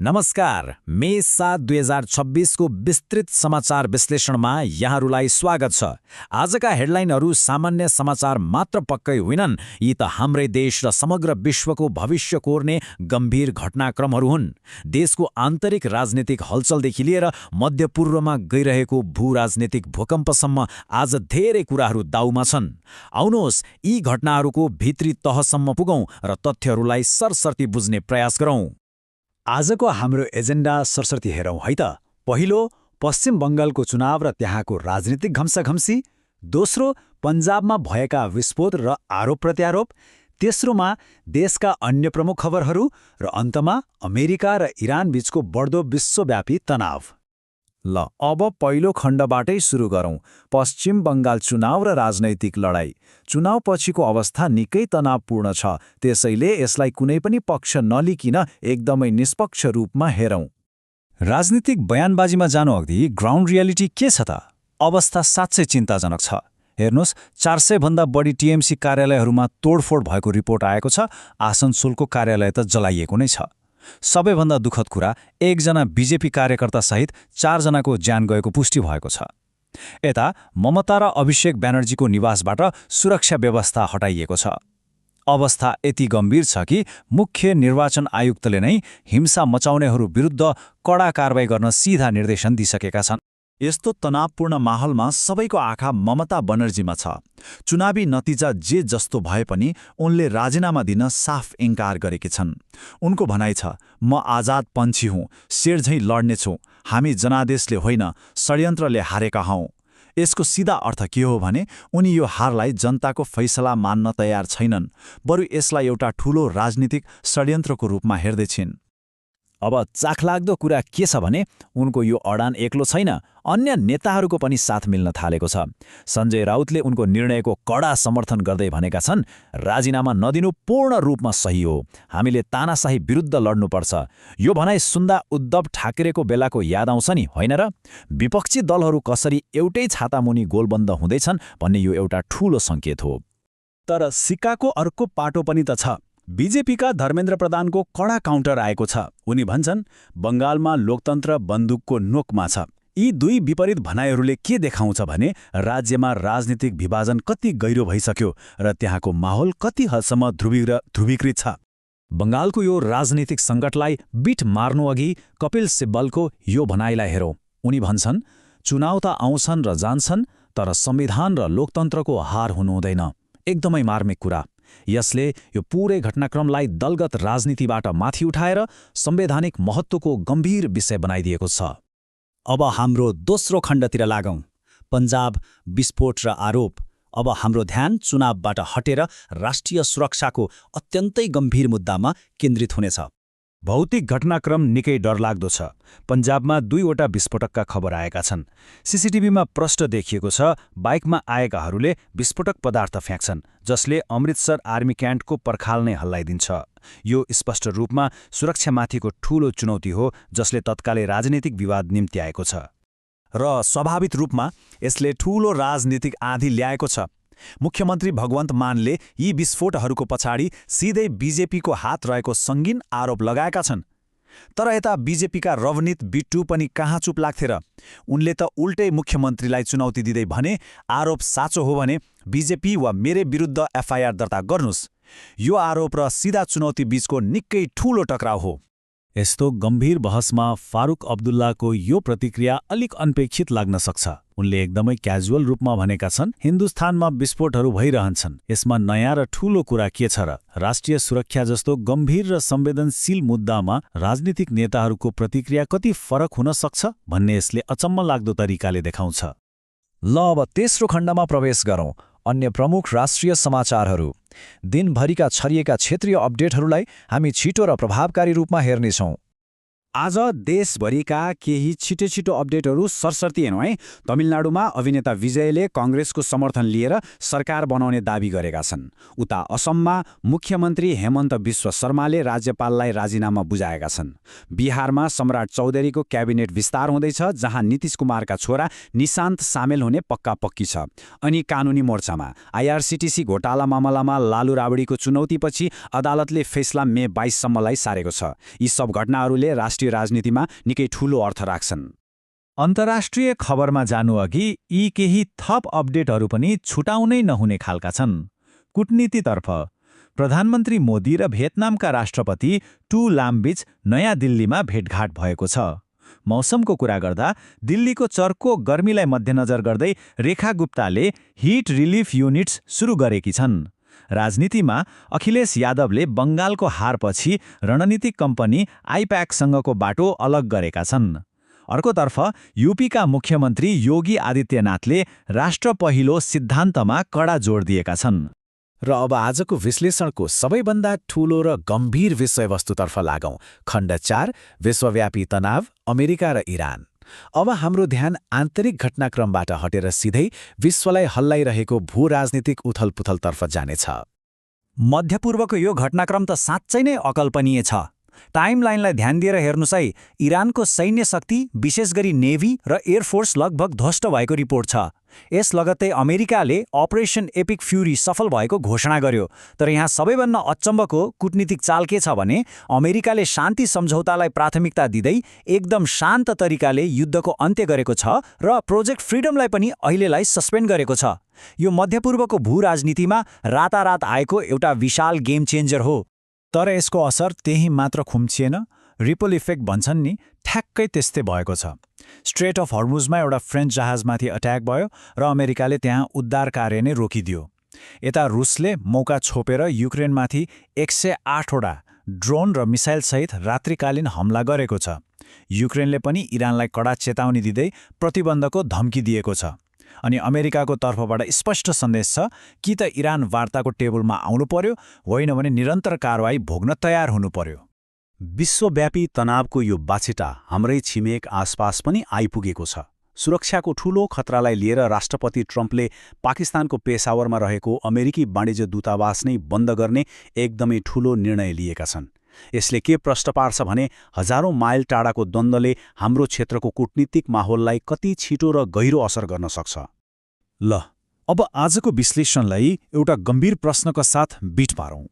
नमस्कार, मे 7 2026 को विस्तृत समाचार विश्लेषणमा यहाँहरूलाई स्वागत छ। आजका हेडलाइनहरू सामान्य समाचार मात्र पक्कै होइनन्, यी त हाम्रै देश र समग्र विश्वको भविष्य कोर्ने गम्भीर घटनाक्रमहरू हुन्। देशको आन्तरिक राजनीतिक हलचलदेखि लिएर मध्यपूर्वमा गइरहेको भू-राजनीतिक भूकम्पसम्म आज धेरै कुराहरू दाउमा छन्। आउनुहोस्, यी घटनाहरूको भित्री तहसम्म पुगौँ र तथ्यहरूलाई सरसर्ती बुझ्ने प्रयास गरौँ। आजको हाम्रो एजेन्डा सरसर्ती हेरौँ है त। पहिलो, पश्चिम बङ्गालको चुनाव र त्यहाँको राजनीतिक घम्साघम्सी। दोस्रो, पन्जाबमा भएका विस्फोट र आरोप प्रत्यारोप। तेस्रोमा, देशका अन्य प्रमुख खबरहरू। र अन्तमा, अमेरिका र इरान बीचको बढ्दो विश्वव्यापी तनाव। ल, अब पहिलो खण्डबाटै सुरु गरौँ। पश्चिम बङ्गाल चुनाव र राजनैतिक लडाईँ। चुनावपछिको अवस्था निकै तनावपूर्ण छ, त्यसैले यसलाई कुनै पनि पक्ष नलिकिन एकदमै निष्पक्ष रूपमा हेरौँ। राजनीतिक बयानबाजीमा जानुअघि ग्राउन्ड रियालिटी के छ त? अवस्था साँच्चै चिन्ताजनक छ। हेर्नुहोस्, 400 भन्दा बढी टिएमसी कार्यालयहरूमा तोडफोड भएको रिपोर्ट आएको छ। आसनसोलको कार्यालय त जलाइएको नै छ। सबैभन्दा दुःखद कुरा, एकजना बीजेपी कार्यकर्तासहित 4 जनाको ज्यान गएको पुष्टि भएको छ। यता ममता र अभिषेक ब्यानर्जीको निवासबाट सुरक्षा व्यवस्था हटाइएको छ। अवस्था यति गम्भीर छ कि मुख्य निर्वाचन आयुक्तले नै हिंसा मचाउनेहरू विरुद्ध कडा कारबाही गर्न सिधा निर्देशन दिइसकेका छन्। यस्तो तनावपूर्ण माहौलमा सबैको आँखा ममता बनर्जीमा छ। चुनावी नतिजा जे जस्तो भए पनि उनले राजीनामा दिन साफ इन्कार गरेकी छन्। उनको भनाइ छ, म आजाद पन्छी हुँ, शेरझैँ लड्नेछु, हामी जनादेशले होइन षड्यन्त्रले हारेका हौँ। यसको सिधा अर्थ के हो भने उनी यो हारलाई जनताको फैसला मान्न तयार छैनन्, बरु यसलाई एउटा ठूलो राजनीतिक षड्यन्त्रको रूपमा हेर्दैछिन्। अब चाखलाग्दो कुरा के छ भने उनको यो अडान एक्लो छैन, अन्य नेताहरूको पनि साथ मिल्न थालेको छ। सञ्जय राउतले उनको निर्णयको कडा समर्थन गर्दै भनेका छन्, राजीनामा नदिनु पूर्ण रूपमा सही हो, हामीले तानाशाही विरुद्ध लड्नुपर्छ। यो भनाइ सुन्दा उद्धव ठाकरेको बेलाको याद आउँछ नि, होइन र? विपक्षी दलहरू कसरी एउटै छातामुनि गोलबन्द हुँदैछन् भन्ने यो एउटा ठूलो सङ्केत हो। तर सिक्काको अर्को पाटो पनि त छ। बीजेपीका धर्मेन्द्र प्रधानको कडा काउन्टर आएको छ। उनी भन्छन्, बङ्गालमा लोकतन्त्र बन्दुकको नोकमा छ। यी दुई विपरीत भनाइहरूले के देखाउँछ भने राज्यमा राजनीतिक विभाजन कति गहिरो भइसक्यो र त्यहाँको माहौल कति हदसम्म ध्रुवीकृत छ। बङ्गालको यो राजनीतिक सङ्कटलाई बिट मार्नुअघि कपिल सिब्बलको यो भनाइलाई हेरौँ। उनी भन्छन्, चुनाव त आउँछन् र जान्छन्, तर संविधान र लोकतन्त्रको हार हुनुहुँदैन। एकदमै मार्मिक कुरा। यसले यो पूरै घटनाक्रमलाई दलगत राजनीतिबाट माथि उठाएर संवैधानिक महत्त्वको गम्भीर विषय बनाइदिएको छ। अब हाम्रो दोस्रो खण्डतिर लागौँ, पन्जाब विस्फोट र आरोप। अब हाम्रो ध्यान चुनावबाट हटेर राष्ट्रिय सुरक्षाको अत्यन्तै गम्भीर मुद्दामा केन्द्रित हुनेछ। भौतिक घटनाक्रम निकै डरलाग्दो छ। पन्जाबमा 2वटा विस्फोटकका खबर आएका छन्। सीसीटीभीमा प्रष्ट देखिएको छ, बाइकमा आएकाहरूले विस्फोटक पदार्थ फ्याँक्छन्, जसले अमृतसर आर्मी क्याम्पको पर्खाल नै हल्लाइदिन्छ। यो स्पष्ट रूपमा सुरक्षामाथिको ठूलो चुनौती हो, जसले तत्कालै राजनीतिक विवाद निम्ति आएको छ। र स्वाभाविक रूपमा यसले ठूलो राजनीतिक आँधी ल्याएको छ। मुख्यमन्त्री भगवन्त मानले यी विस्फोटहरूको पछाडि सिधै बीजेपीको हात रहेको सङ्गीन आरोप लगाएका छन्। तर यता बीजेपीका रवनीत बिट्टू पनि कहाँ चुप लाग्थे र? उनले त उल्टै मुख्यमन्त्रीलाई चुनौती दिँदै भने, आरोप साँचो हो भने बीजेपी वा मेरे विरुद्ध एफआईआर दर्ता गर्नुस्। यो आरोप र सिधा चुनौती बीचको निकै ठूलो टकराव हो। यस्तो गम्भीर बहसमा फारूक अब्दुल्लाको यो प्रतिक्रिया अलिक अनपेक्षित लाग्न सक्छ। उनले एकदमै क्याजुअल रूपमा भनेका छन्, हिन्दुस्तानमा विस्फोटहरू भइरहन्छन्, यसमा नयाँ र ठूलो कुरा के छ र? राष्ट्रिय सुरक्षा जस्तो गम्भीर र संवेदनशील मुद्दामा राजनीतिक नेताहरूको प्रतिक्रिया कति फरक हुन सक्छ भन्ने यसले अचम्म लाग्दो तरिकाले देखाउँछ। ल, अब तेस्रो खण्डमा प्रवेश गरौँ, अन्य प्रमुख राष्ट्रिय समाचारहरू। दिनभरिका छरिएका क्षेत्रीय अपडेटहरूलाई हामी छिटो र प्रभावकारी रूपमा हेर्नेछौँ। आज देशभरिका केही छिटो अपडेटहरू सरसर्ती हेर्नु है। तमिलनाडुमा अभिनेता विजयले कांग्रेसको समर्थन लिएर सरकार बनाउने दाबी गरेका छन्। उता असममा मुख्यमन्त्री हेमन्त विश्व शर्माले राज्यपाललाई राजीनामा बुझाएका छन्। बिहारमा सम्राट चौधरीको क्याबिनेट विस्तार हुँदैछ, जहाँ नीतीश कुमारका छोरा निशान्त सामेल हुने पक्का-पक्की छ। अनि कानुनी मोर्चामा आईआरसीटीसी घोटाला मामलामा लालु राबडीको चुनौतीपछि अदालतले फैसला मे 22 सम्मलाई सारेको छ। यी सब घटनाहरूले राष्ट्रिय अन्तर्राष्ट्रिय राजनीतिमा निकै ठूलो अर्थ राख्छन्। अन्तर्राष्ट्रिय खबरमा जानुअघि यी केही थप अपडेटहरू पनि छुटाउनै नहुने खालका छन्। कूटनीतितर्फ प्रधानमन्त्री मोदी र भियतनामका राष्ट्रपति टु लामबीच नयाँ दिल्लीमा भेटघाट भएको छ। मौसमको कुरा गर्दा दिल्लीको चर्को गर्मीलाई मध्यनजर गर्दै रेखा गुप्ताले हिट रिलिफ युनिट्स सुरु गरेकी छन्। राजनीतिमा अखिलेश यादवले बङ्गालको हारपछि रणनीतिक कम्पनी आइप्याकसँगको बाटो अलग गरेका छन्। अर्कोतर्फ यूपीका मुख्यमन्त्री योगी आदित्यनाथले राष्ट्र पहिलो सिद्धान्तमा कडा जोड दिएका छन्। र अब आजको विश्लेषणको सबैभन्दा ठूलो र गम्भीर विषयवस्तुतर्फ लागौं। खण्ड 4 विश्वव्यापी तनाव, अमेरिका र इरान। अब हाम्रो ध्यान आन्तरिक घटनाक्रमबाट हटेर सिधै विश्वलाई हल्लाइरहेको भू-राजनीतिक उथलपुथलतर्फ जानेछ। मध्यपूर्वको यो घटनाक्रम त साँच्चै नै अकल्पनीय छ। टाइमलाइनलाई ध्यान दिएर हेर्नुस् है, इरानको सैन्य शक्ति विशेष गरी नेभी र एयरफोर्स लगभग ध्वस्त भएको रिपोर्ट छ। यस लगत्तै अमेरिकाले अपरेसन एपिक फ्युरी सफल भएको घोषणा गर्यो। तर यहाँ सबैभन्दा अचम्मको कूटनीतिक चाल के छ भने अमेरिकाले शान्ति सम्झौतालाई प्राथमिकता दिँदै एकदम शान्त तरिकाले युद्धको अन्त्य गरेको छ र प्रोजेक्ट फ्रिडमलाई पनि अहिलेलाई सस्पेन्ड गरेको छ। यो मध्यपूर्वको भू-राजनीतिमा रातारात आएको एउटा विशाल गेम चेन्जर हो। तर यसको असर त्यही मात्र खुम्चिएन। रिपल इफेक्ट भन्छन् नि, ठ्याक्कै त्यस्तै भएको छ। स्ट्रेट अफ हर्मुजमा एउटा फ्रेन्च जहाजमाथि अट्याक भयो र अमेरिकाले त्यहाँ उद्धार कार्य नै रोकिदियो। यता रुसले मौका छोपेर युक्रेनमाथि 108वटा ड्रोन र मिसाइलसहित रात्रिकालीन हमला गरेको छ। युक्रेनले पनि इरानलाई कडा चेतावनी दिँदै प्रतिबन्धको धम्की दिएको छ। अनि अमेरिकाको तर्फबाट स्पष्ट सन्देश छ कि त इरान वार्ताको टेबलमा आउनु पर्यो, होइन भने निरन्तर कारवाही भोग्न तयार हुनु पर्यो। विश्वव्यापी तनावको यो बाछिटा हाम्रै छिमेक आसपास पनि आइपुगेको छ। सुरक्षाको ठूलो खतरालाई लिएर राष्ट्रपति ट्रम्पले पाकिस्तानको पेशावरमा रहेको अमेरिकी वाणिज्य दूतावास नै बन्द गर्ने एकदमै ठूलो निर्णय लिएका छन्। यसले के प्रश्न पार्छ भने हजारौं माइल टाढाको द्वन्द्वले हाम्रो क्षेत्रको कूटनीतिक माहौललाई कति छिटो र गहिरो असर गर्न सक्छ। ल, अब आजको विश्लेषणलाई एउटा गम्भीर प्रश्नका साथ बिट पारौं।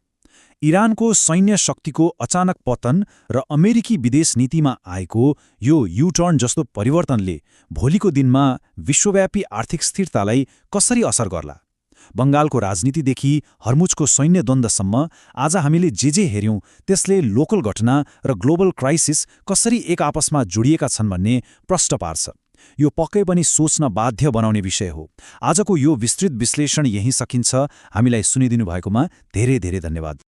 इरानको सैन्य शक्तिको अचानक पतन र अमेरिकी विदेश नीतिमा आएको यो युटर्न जस्तो परिवर्तनले भोलिको दिनमा विश्वव्यापी आर्थिक स्थिरतालाई कसरी असर गर्ला? बङ्गालको राजनीतिदेखि हर्मुजको सैन्य द्वन्द्वसम्म आज हामीले जे हेर्यौं त्यसले लोकल घटना र ग्लोबल क्राइसिस कसरी एक आपसमा जोडिएका छन् भन्ने प्रश्न पार्छ। यो पक्कै पनि सोच्न बाध्य बनाउने विषय हो। आजको यो विस्तृत विश्लेषण यही सकिन्छ। हामीलाई सुनिदिनु भएकोमा धेरै धेरै धन्यवाद।